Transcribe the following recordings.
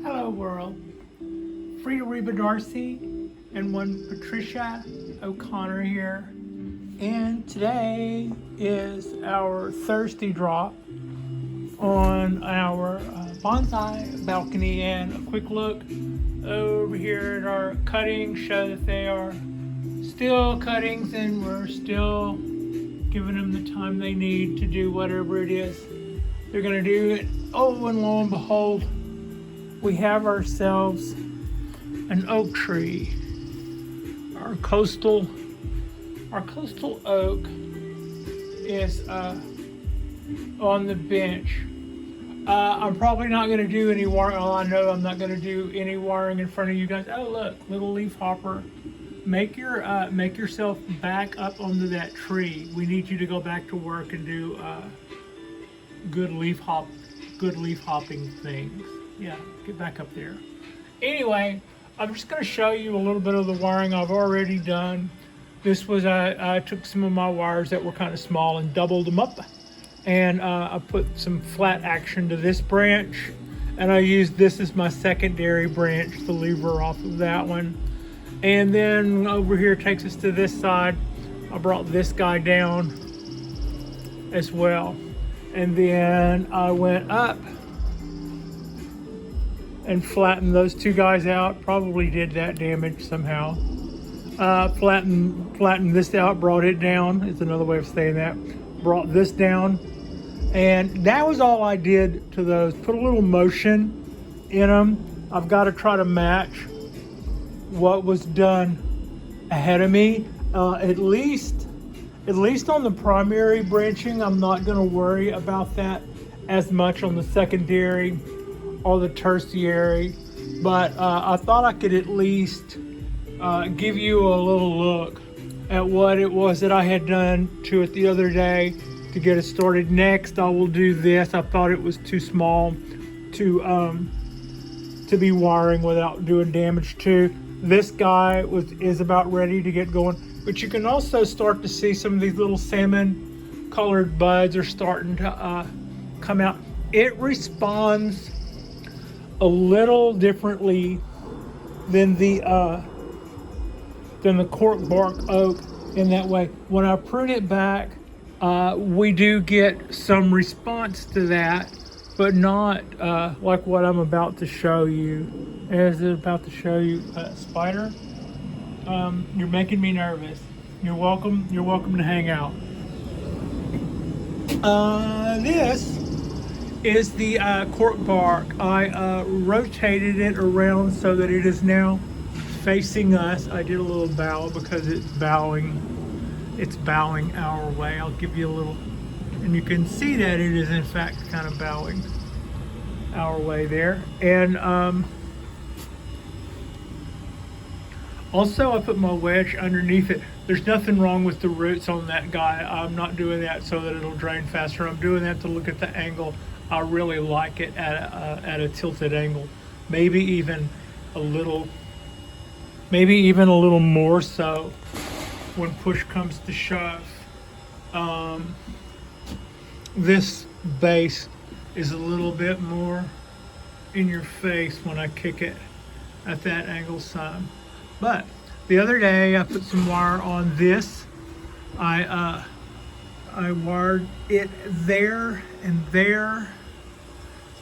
Hello world, Frida Reba Darcy and one Patricia O'Connor here. And today is our Thursday drop on our bonsai balcony, and a quick look over here at our cuttings show that they are still cuttings and we're still giving them the time they need to do whatever it is they're going to do. Oh, and lo and behold, we have ourselves an oak tree. Our coastal oak is on the bench. I'm probably not going to do any wiring. Well, I know I'm not going to do any wiring in front of you guys. Oh, look, little leaf hopper. Make yourself back up onto that tree. We need you to go back to work and do good leaf hopping things. Yeah, get back up there. Anyway, I'm just going to show you a little bit of the wiring I've already done. This was, I took some of my wires that were kind of small and doubled them up. And I put some flat action to this branch. And I used this as my secondary branch, the lever off of that one. And then over here takes us to this side. I brought this guy down as well. And then I went up and flattened those two guys out. Probably did that damage somehow. Flattened this out, brought it down. It's another way of saying that. Brought this down. And that was all I did to those. Put a little motion in them. I've got to try to match what was done ahead of me. At least on the primary branching, I'm not going to worry about that as much on the secondary or the tertiary. But I thought I could at least give you a little look at what it was that I had done to it the other day to get it started. Next, I will do this. I thought it was too small to be wiring without doing damage to. This guy is about ready to get going, but you can also start to see some of these little salmon colored buds are starting to come out. It responds a little differently than the cork bark oak in that way. When I prune it back, we do get some response to that, but not like what I'm about to show you. As it's about to show you, Spider, you're making me nervous. You're welcome to hang out. This is the cork bark. I rotated it around so that it is now facing us. I did a little bow because it's bowing our way. I'll give you a little, and you can see that it is in fact kind of bowing our way there. And also I put my wedge underneath it. There's nothing wrong with the roots on that guy. I'm not doing that so that it'll drain faster. I'm doing that to look at the angle. I really like it at a tilted angle, maybe even a little more so when push comes to shove. This base is a little bit more in your face when I kick it at that angle some. But the other day I put some wire on this. I wired it there and there,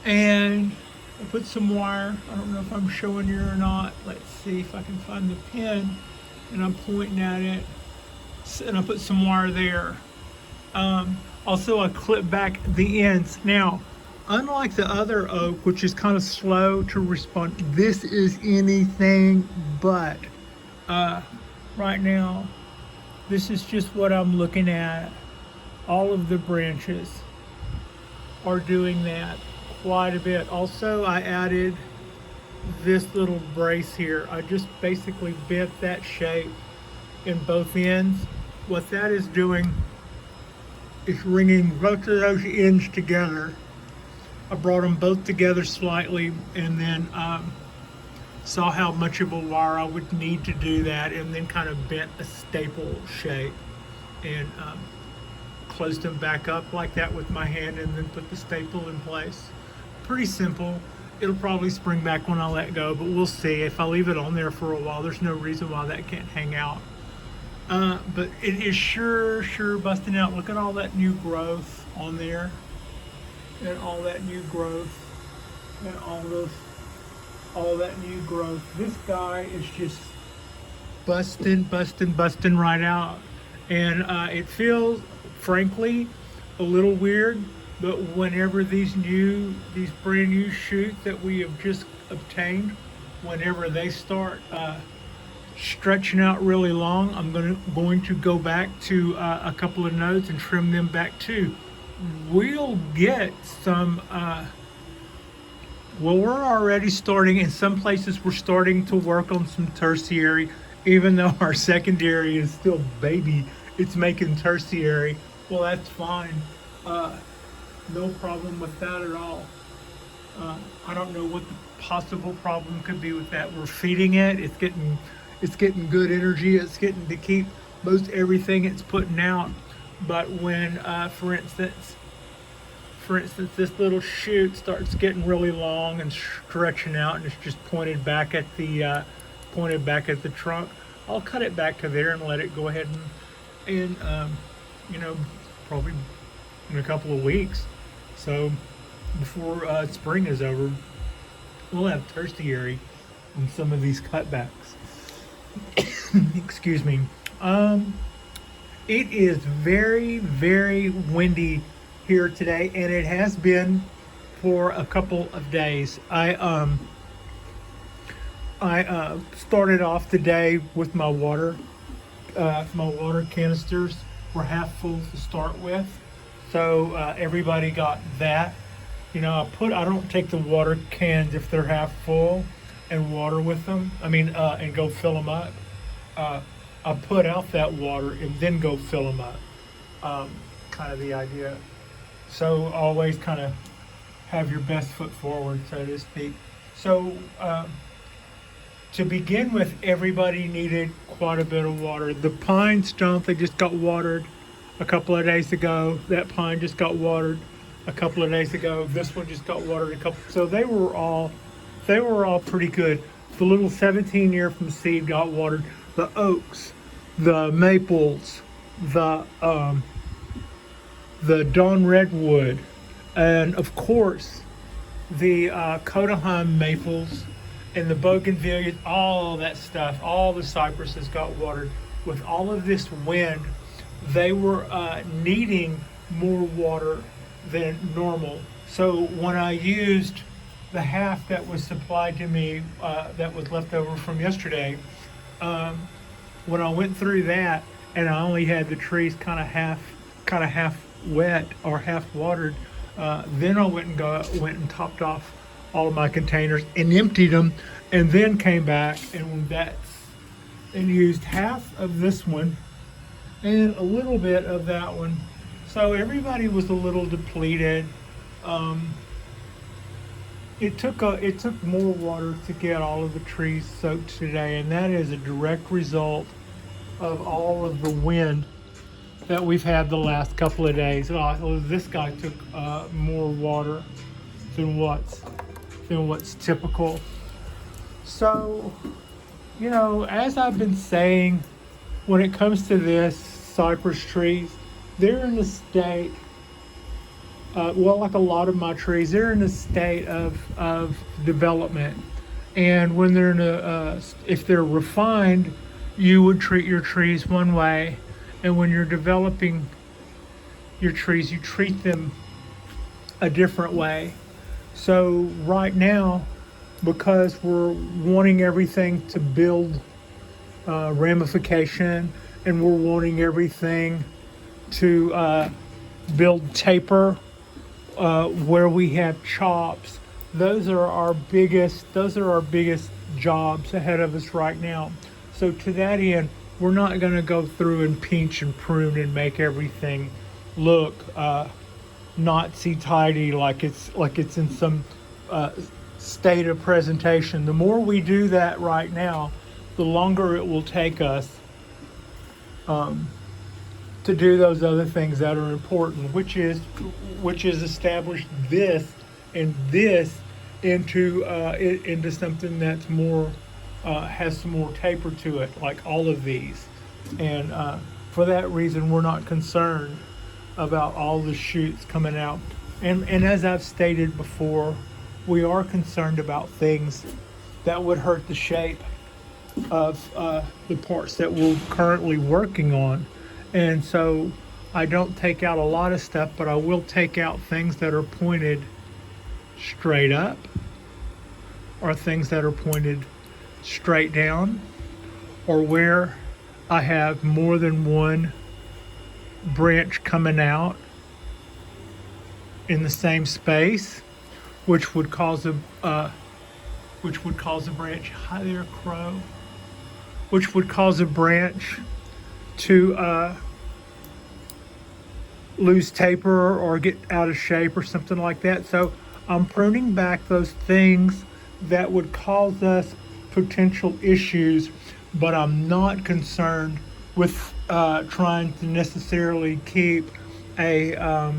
and I put some wire. I don't know if I'm showing you or not. Let's see if I can find the pin, and I'm pointing at it, and I put some wire there. Also I clip back the ends. Now, unlike the other oak, which is kind of slow to respond, this is anything but. Right now, this is just what I'm looking at. All of the branches are doing that quite a bit. Also, I added this little brace here. I just basically bent that shape in both ends. What that is doing is bringing both of those ends together. I brought them both together slightly, and then saw how much of a wire I would need to do that, and then kind of bent a staple shape and closed them back up like that with my hand, and then put the staple in place. Pretty simple. it'll probably spring back when I let go, but we'll see. If I leave it on there for a while, there's no reason why that can't hang out. But it is sure busting out. Look at all that new growth on there, and all that new growth, and all that new growth. This guy is just busting right out, and it feels, frankly, a little weird. But whenever these brand new shoots that we have just obtained, whenever they start stretching out really long, I'm going to go back to a couple of nodes and trim them back too. We'll get some. Well, we're already starting in some places. We're starting to work on some tertiary, even though our secondary is still baby. It's making tertiary. Well, that's fine. No problem with that at all. I don't know what the possible problem could be with that. We're feeding it. It's getting good energy. It's getting to keep most everything it's putting out. But when, for instance, this little shoot starts getting really long and stretching out, and it's just pointed back at the trunk, I'll cut it back to there and let it go ahead and probably in a couple of weeks. So before spring is over, we'll have tertiary on some of these cutbacks. Excuse me. It is very windy here today, and it has been for a couple of days. I started off the day with my water. My water canisters were half full to start with, so everybody got that. I don't take the water cans if they're half full and water with them. And go fill them up. I put out that water and then go fill them up. Kind of the idea. So always kind of have your best foot forward, so to speak. So to begin with, everybody needed quite a bit of water. The pines don't. They just got watered a couple of days ago. That pine just got watered a couple of days ago. This one just got watered a couple. So they were all pretty good. The little 17-year from seed got watered. The oaks, the maples, the Dawn redwood, and of course the Codahan maples and the bougainvillea, all that stuff, all the cypresses got watered. With all of this wind, they were needing more water than normal. So when I used the half that was supplied to me, that was left over from yesterday, when I went through that and I only had the trees kind of half wet or half watered, then I went and topped off all of my containers and emptied them, and then came back and used half of this one and a little bit of that one. So everybody was a little depleted. It took more water to get all of the trees soaked today, and that is a direct result of all of the wind that we've had the last couple of days. This guy took more water than what's typical. So, as I've been saying, when it comes to this, cypress trees, they're in a state, like a lot of my trees, they're in a state of development. And when they're if they're refined, you would treat your trees one way. And when you're developing your trees, you treat them a different way. So right now, because we're wanting everything to build ramification, and we're wanting everything to build taper, where we have chops, those are our biggest jobs ahead of us right now. So to that end, we're not going to go through and pinch and prune and make everything look Nazi tidy, like it's in some state of presentation. The more we do that right now, the longer it will take us to do those other things that are important, which is establish this, and this into something that's more has some more taper to it, like all of these. And for that reason, we're not concerned about all the shoots coming out. And as I've stated before, we are concerned about things that would hurt the shape of the parts that we're currently working on. And so I don't take out a lot of stuff, but I will take out things that are pointed straight up or things that are pointed straight down, or where I have more than one branch coming out in the same space, which would cause a branch. Hi there, crow. Which would cause a branch to lose taper or get out of shape or something like that. So I'm pruning back those things that would cause us potential issues, but I'm not concerned with trying to necessarily keep a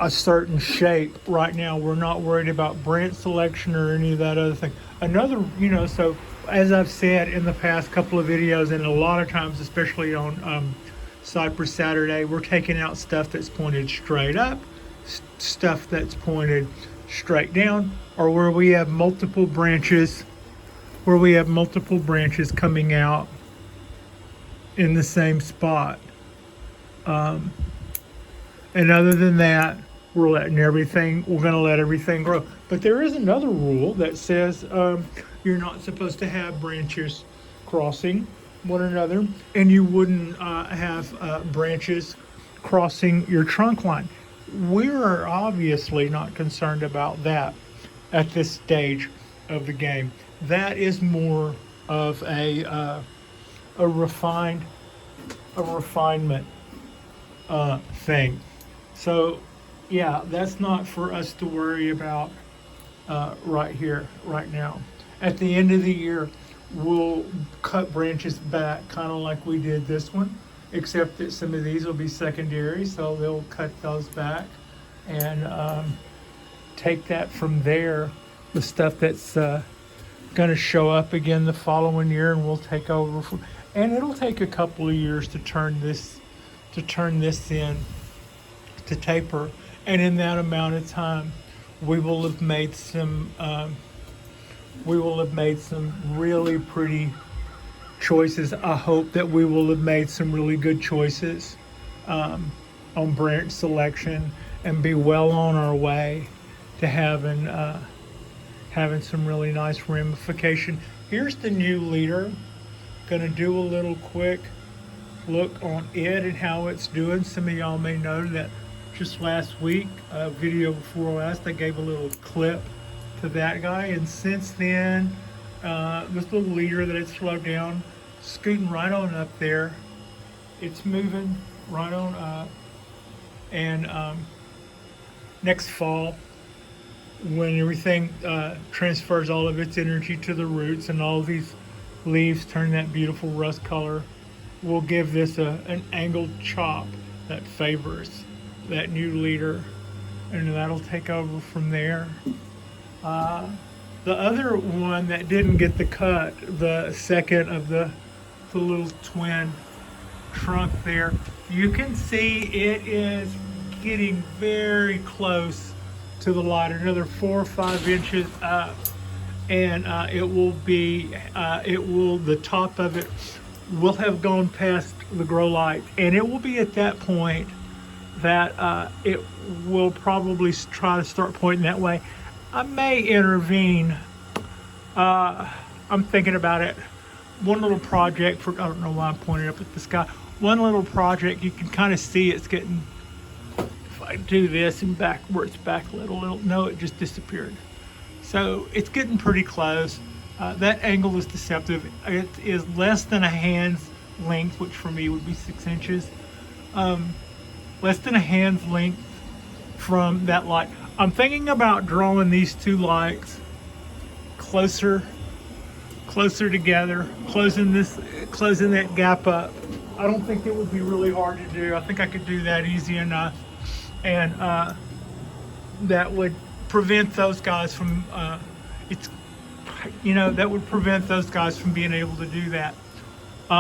certain shape right now. We're not worried about branch selection or any of that other thing. Another, so as I've said in the past couple of videos, and a lot of times, especially on Cypress Saturday, we're taking out stuff that's pointed straight up, stuff that's pointed straight down, or where we have multiple branches coming out in the same spot. And other than that, we're going to let everything grow. But there is another rule that says you're not supposed to have branches crossing one another, and you wouldn't have branches crossing your trunk line. We're obviously not concerned about that at this stage of the game. That is more of a refinement thing. So yeah, that's not for us to worry about right here, right now. At the end of the year, we'll cut branches back, kind of like we did this one, except that some of these will be secondary, so they'll cut those back and take that from there, the stuff that's going to show up again the following year, and we'll take over. And it'll take a couple of years to turn this in to taper, and in that amount of time, we will have made some really pretty choices. I hope that we will have made some really good choices on branch selection and be well on our way to having some really nice ramification. Here's the new leader. Gonna do a little quick look on it and how it's doing. Some of y'all may know that just last week, video before last, I gave a little clip to that guy, and since then, this little leader that had slowed down, scooting right on up there. It's moving right on up, and next fall, when everything transfers all of its energy to the roots and all of these leaves turn that beautiful rust color, we'll give this an angled chop that favors that new leader, and that'll take over from there. The other one that didn't get the cut, the second of the little twin trunk there, you can see it is getting very close to the light, another 4 or 5 inches up, and the top of it will have gone past the grow light, and it will be at that point that it will probably try to start pointing that way. I may intervene. I'm thinking about it. One little project I don't know why I'm pointing up at the sky. One little project, you can kind of see it's getting, if I do this and backwards back a little, no, it just disappeared. So it's getting pretty close. That angle is deceptive. It is less than a hand's length, which for me would be 6 inches. Less than a hand's length from that light. I'm thinking about drawing these two lights closer together, closing that gap up. I don't think it would be really hard to do. I think I could do that easy enough, and that would prevent those guys from, that would prevent those guys from being able to do that.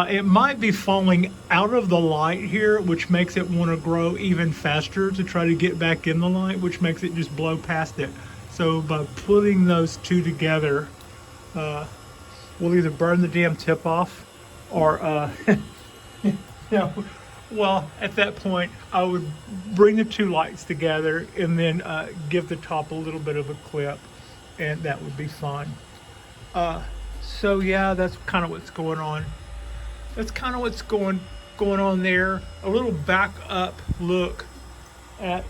It might be falling out of the light here, which makes it want to grow even faster to try to get back in the light, which makes it just blow past it. So by putting those two together, we'll either burn the damn tip off or, well, at that point, I would bring the two lights together and then give the top a little bit of a clip, and that would be fine. So yeah, that's kind of what's going on. That's kind of what's going on there. A little back up look at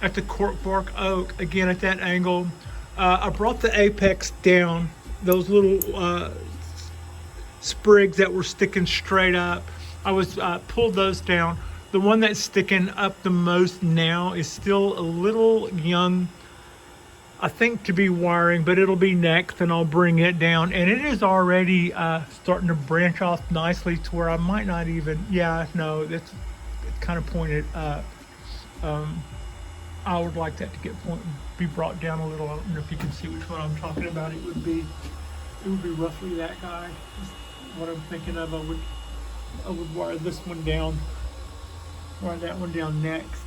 the corkbark oak again at that angle. I brought the apex down. Those little sprigs that were sticking straight up, I was pulled those down. The one that's sticking up the most now is still a little young, I think, to be wiring, but it'll be next, and I'll bring it down. And it is already starting to branch off nicely to where I might not even, it's kind of pointed up. I would like that to be brought down a little. I don't know if you can see which one I'm talking about. It would be roughly that guy. That's what I'm thinking of. I would wire this one down, wire that one down next.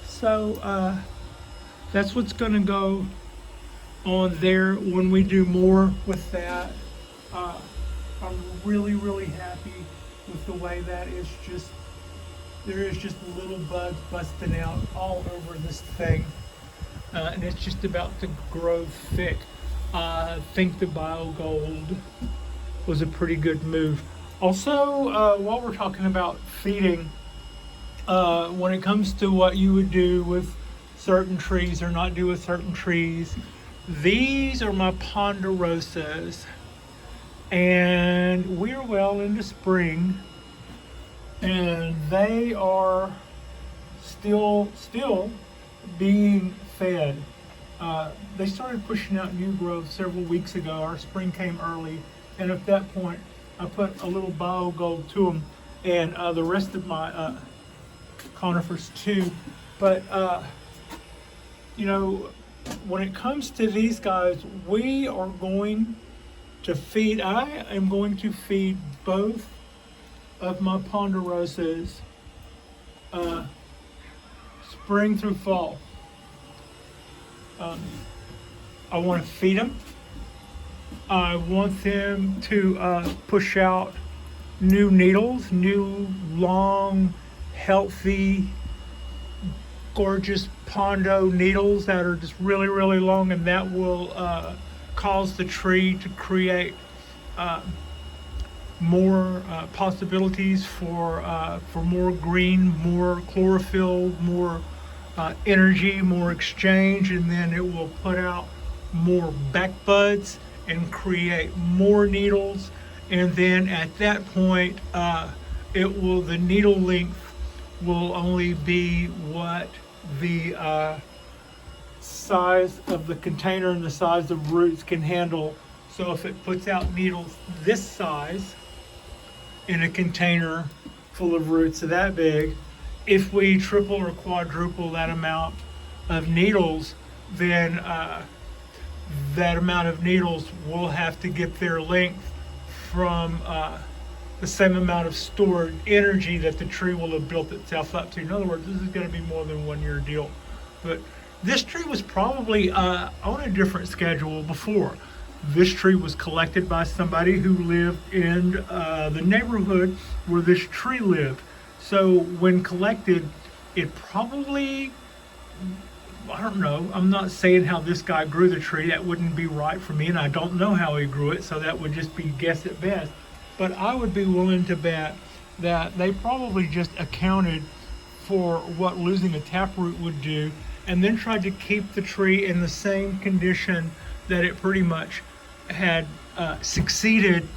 So that's what's going to go on there when we do more with that. I'm really, really happy with the way that is just, there is just little buds busting out all over this thing. And it's just about to grow thick. I think the BioGold was a pretty good move. Also, while we're talking about feeding, when it comes to what you would do with certain trees or not do with certain trees, these are my Ponderosas, and we're well into spring, and they are still being fed. They started pushing out new growth several weeks ago. Our spring came early, and at that point I put a little BioGold to them, and the rest of my conifers too. But when it comes to these guys, we are going to feed, I am going to feed both of my Ponderosas spring through fall. I want to feed them. I want them to push out new needles, new, long, healthy, gorgeous Pondo needles that are just really, really long, and that will cause the tree to create more possibilities for more green, more chlorophyll, more energy, more exchange, and then it will put out more back buds and create more needles. And then at that point, the needle length will only be what the size of the container and the size of roots can handle. So if it puts out needles this size in a container full of roots that big, if we triple or quadruple that amount of needles, then that amount of needles will have to get their length from the same amount of stored energy that the tree will have built itself up to. In other words, this is going to be more than 1 year deal. But this tree was probably on a different schedule before. This tree was collected by somebody who lived in the neighborhood where this tree lived. So when collected, it probably, I don't know, I'm not saying how this guy grew the tree. That wouldn't be right for me, and I don't know how he grew it, so that would just be guess at best. But I would be willing to bet that they probably just accounted for what losing a taproot would do, and then tried to keep the tree in the same condition that it pretty much had succeeded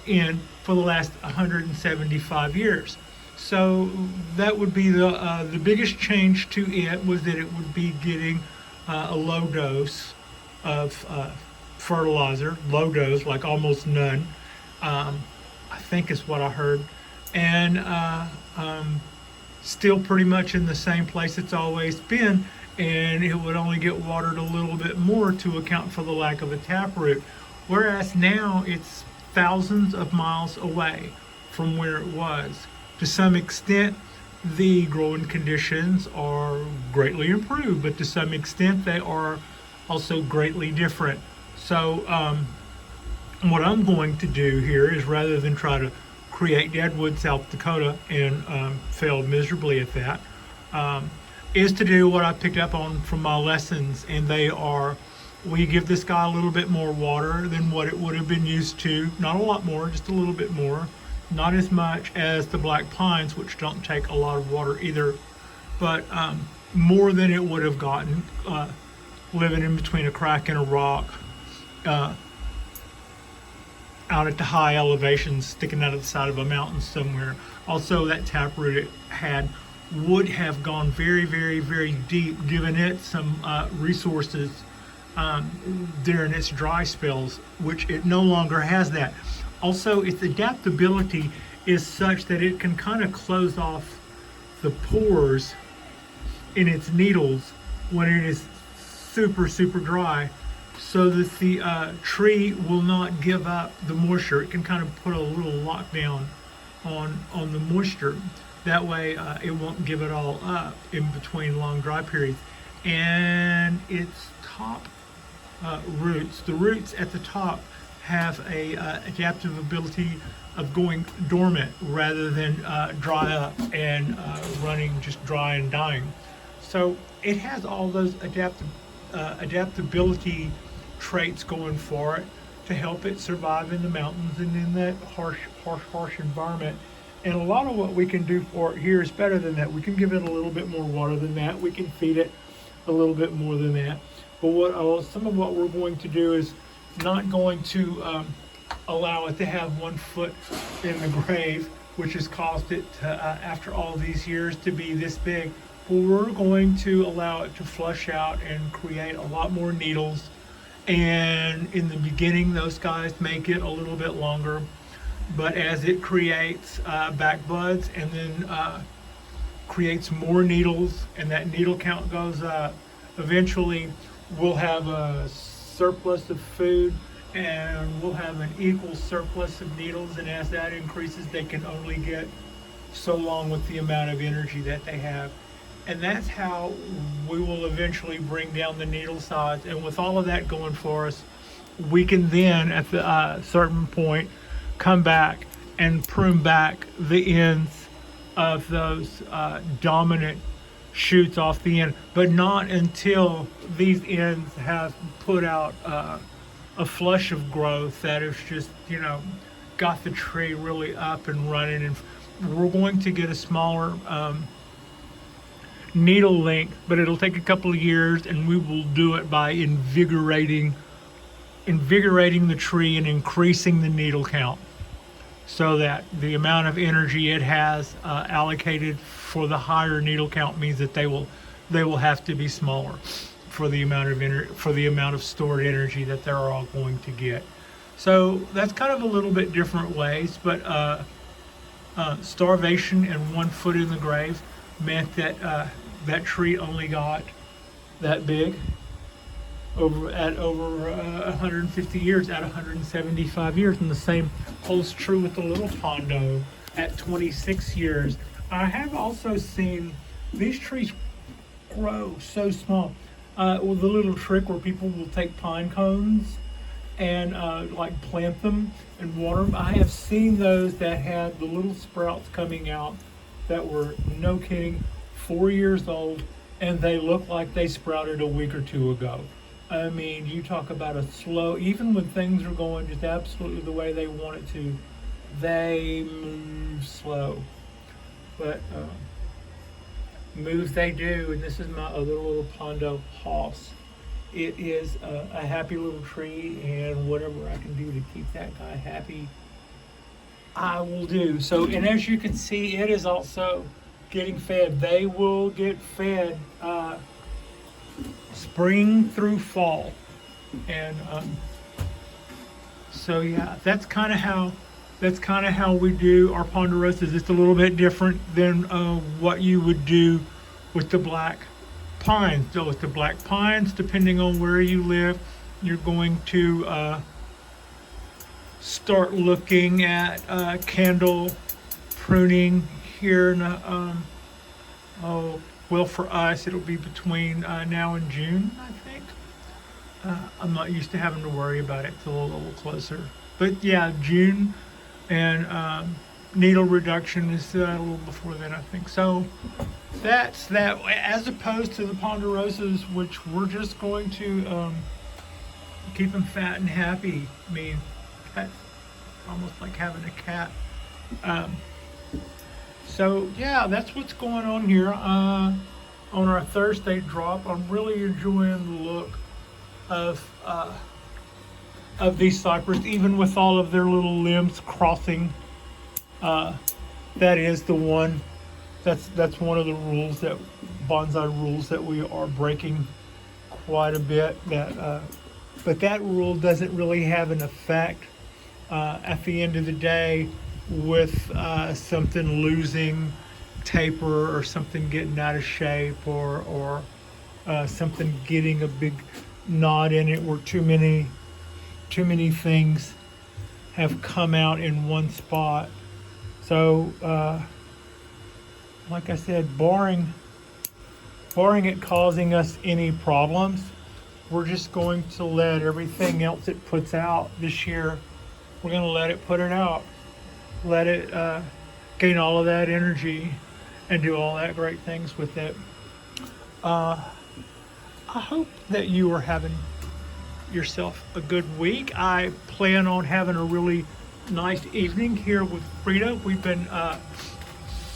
in for the last 175 years. So that would be the biggest change to it, was that it would be getting a low dose of fertilizer, low dose, like almost none, I think is what I heard. And still pretty much in the same place it's always been, and it would only get watered a little bit more to account for the lack of a taproot. Whereas now it's thousands of miles away from where it was. To some extent, the growing conditions are greatly improved, but to some extent, they are also greatly different. So, what I'm going to do here is, rather than try to create Deadwood, South Dakota, and failed miserably at that, is to do what I picked up on from my lessons, and they are, we give this guy a little bit more water than what it would have been used to. Not a lot more, just a little bit more. Not as much as the black pines, which don't take a lot of water either, but more than it would have gotten living in between a crack and a rock, out at the high elevations, sticking out of the side of a mountain somewhere. Also, that taproot it had would have gone very, very, very deep, given it some resources during its dry spells, which it no longer has that. Also, its adaptability is such that it can kind of close off the pores in its needles when it is super, super dry, so that the tree will not give up the moisture. It can kind of put a little lockdown on the moisture. That way it won't give it all up in between long dry periods. And its top roots, the roots at the top, have a adaptive ability of going dormant rather than dry up and running just dry and dying. So it has all those adaptability traits going for it to help it survive in the mountains and in that harsh environment. And a lot of what we can do for it here is better than that. We can give it a little bit more water than that. We can feed it a little bit more than that. But some of what we're going to do is not going to allow it to have 1 foot in the grave, which has caused it to, after all these years, to be this big. But we're going to allow it to flush out and create a lot more needles. And in the beginning, those guys may get a little bit longer. But as it creates back buds and then creates more needles, and that needle count goes up, eventually we'll have a surplus of food and we'll have an equal surplus of needles. And as that increases, they can only get so long with the amount of energy that they have. And that's how we will eventually bring down the needle size. And with all of that going for us, we can then, at the certain point, come back and prune back the ends of those dominant shoots off the end, but not until these ends have put out a flush of growth that has just, got the tree really up and running. And we're going to get a smaller needle length, but it'll take a couple of years, and we will do it by invigorating the tree and increasing the needle count, so that the amount of energy it has allocated for the higher needle count means that they will have to be smaller for the amount of stored energy that they're all going to get. So that's kind of a little bit different ways, but starvation and 1 foot in the grave meant that that tree only got that big over 150 years, at 175 years, and the same holds true with the little Pondo at 26 years. I have also seen these trees grow so small. With the little trick where people will take pine cones and plant them and water them. I have seen those that had the little sprouts coming out that were, no kidding, 4 years old, and they look like they sprouted a week or two ago. I mean, you talk about a slow, even when things are going just absolutely the way they want it to, they move slow. But moves they do, and this is my other little Pondo hoss. It is a happy little tree, and whatever I can do to keep that guy happy, I will do. So, and as you can see, it is also getting fed. They will get fed spring through fall. And so yeah, that's kind of how that's kind of how we do our Ponderosas. It's a little bit different than what you would do with the black pines. So with the black pines, depending on where you live, you're going to start looking at candle pruning here in well, for us it'll be between now and June, I think. I'm not used to having to worry about it till a little closer, but yeah, June. And needle reduction is a little before then, I think. So that's that, as opposed to the Ponderosas, which we're just going to keep them fat and happy. I mean, that's almost like having a cat. So yeah, that's what's going on here on our Thursday drop. I'm really enjoying the look of these cypress, even with all of their little limbs crossing. That is the one. That's one of the rules, that bonsai rules, that we are breaking quite a bit. But that rule doesn't really have an effect at the end of the day, with something losing taper, or something getting out of shape, or something getting a big knot in it, where too many things have come out in one spot. So like I said, barring it causing us any problems, we're just going to let everything else it puts out this year, we're going to let it put it out, let it gain all of that energy and do all that great things with it. I hope that you are having yourself a good week. I plan on having a really nice evening here with Frida. We've been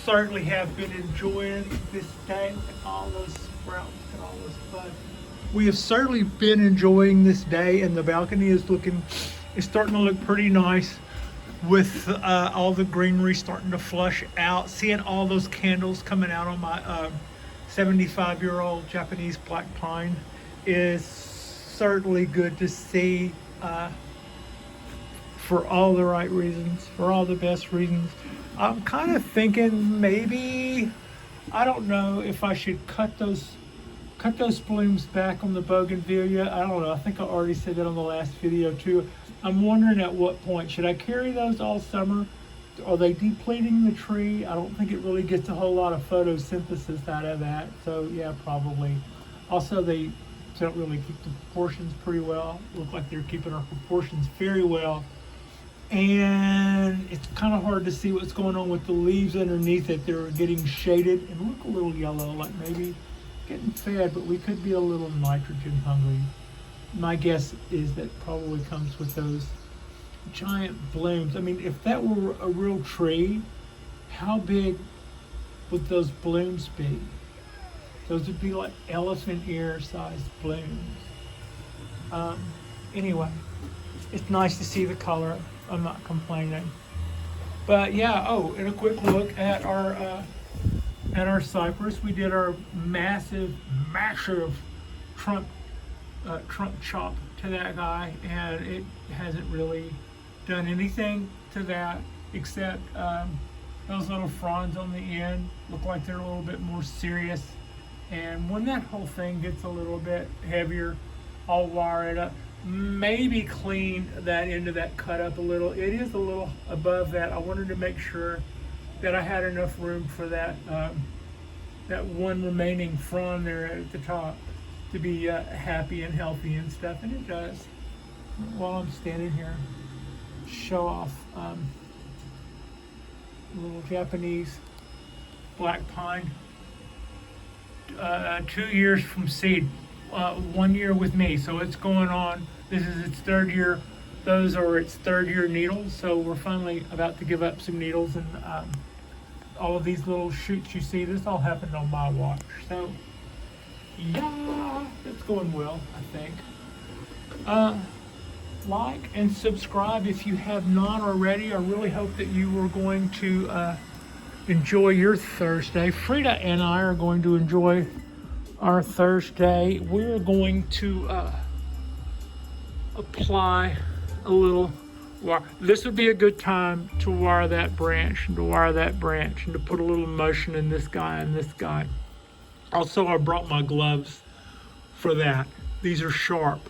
certainly have been enjoying this day. Look at all those sprouts and all those buds. We have certainly been enjoying this day, and the balcony is starting to look pretty nice, with all the greenery starting to flush out. Seeing all those candles coming out on my 75-year-old Japanese black pine is certainly good to see, for all the right reasons, for all the best reasons. I'm kind of thinking maybe, I don't know if I should cut those blooms back on the bougainvillea. I don't know. I think I already said that on the last video too. I'm wondering at what point. Should I carry those all summer? Are they depleting the tree? I don't think it really gets a whole lot of photosynthesis out of that. So yeah, probably. Also, they don't really keep the proportions pretty well. Look like they're keeping our proportions very well. And it's kind of hard to see what's going on with the leaves underneath it. They're getting shaded and look a little yellow, like maybe getting fed, but we could be a little nitrogen hungry. My guess is that probably comes with those giant blooms. I mean, if that were a real tree, how big would those blooms be? Those would be like elephant ear sized blooms. Anyway, it's nice to see the color. I'm not complaining. But yeah, oh, and a quick look at our cypress. We did our massive trunk chop to that guy, and it hasn't really done anything to that, except those little fronds on the end look like they're a little bit more serious. And when that whole thing gets a little bit heavier, I'll wire it up, maybe clean that end of that cut up a little. It is a little above that. I wanted to make sure that I had enough room for that that one remaining frond there at the top to be happy and healthy and stuff, and it does. While I'm standing here, show off a little Japanese black pine. 2 years from seed, 1 year with me, so it's going on. This is its third year. Those are its third year needles, so we're finally about to give up some needles, and all of these little shoots you see, this all happened on my watch. So yeah, it's going well, I think. Like and subscribe if you have not already. I really hope that you are going to enjoy your Thursday. Frida and I are going to enjoy our Thursday. We're going to apply a little This would be a good time to wire that branch and to wire that branch and to put a little motion in this guy and this guy. Also, I brought my gloves for that. These are sharp.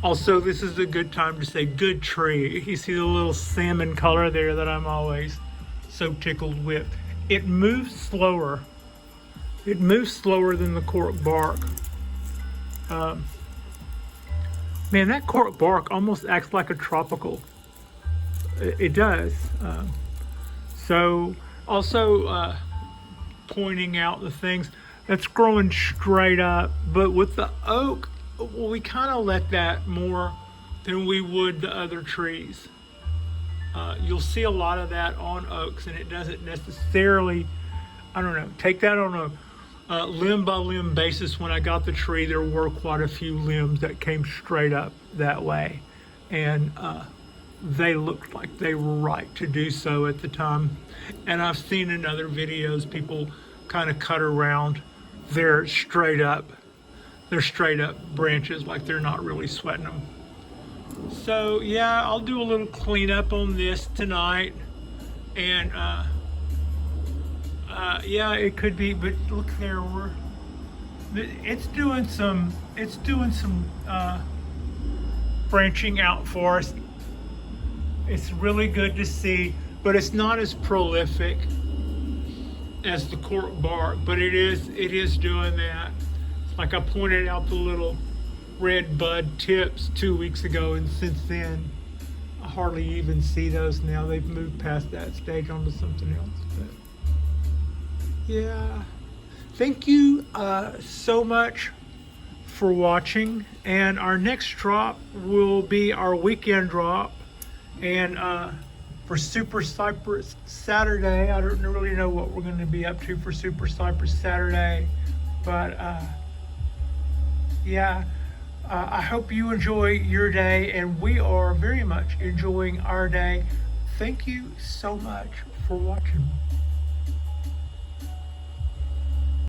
Also, this is a good time to say good tree. You see the little salmon color there that I'm always so tickled with. It moves slower. It moves slower than the cork bark. Man, that cork bark almost acts like a tropical. It does. So, also pointing out the things that's growing straight up, but with the oak, well, we kind of let that more than we would the other trees. You'll see a lot of that on oaks, and it doesn't necessarily, I don't know, take that on a limb by limb basis. When I got the tree, there were quite a few limbs that came straight up that way, and they looked like they were right to do so at the time. And I've seen in other videos people kind of cut around their straight up branches, like they're not really sweating them. So yeah, I'll do a little cleanup on this tonight, and yeah, it could be, but look there, it's doing some branching out for us. It's really good to see, but it's not as prolific as the cork bark, but it is doing that. Like I pointed out the little red bud tips 2 weeks ago, and since then I hardly even see those now. They've moved past that stage onto something else. But yeah, thank you so much for watching, and our next drop will be our weekend drop, and for Super Cypress Saturday, I don't really know what we're going to be up to for Super Cypress Saturday, but yeah, I hope you enjoy your day, and we are very much enjoying our day. Thank you so much for watching.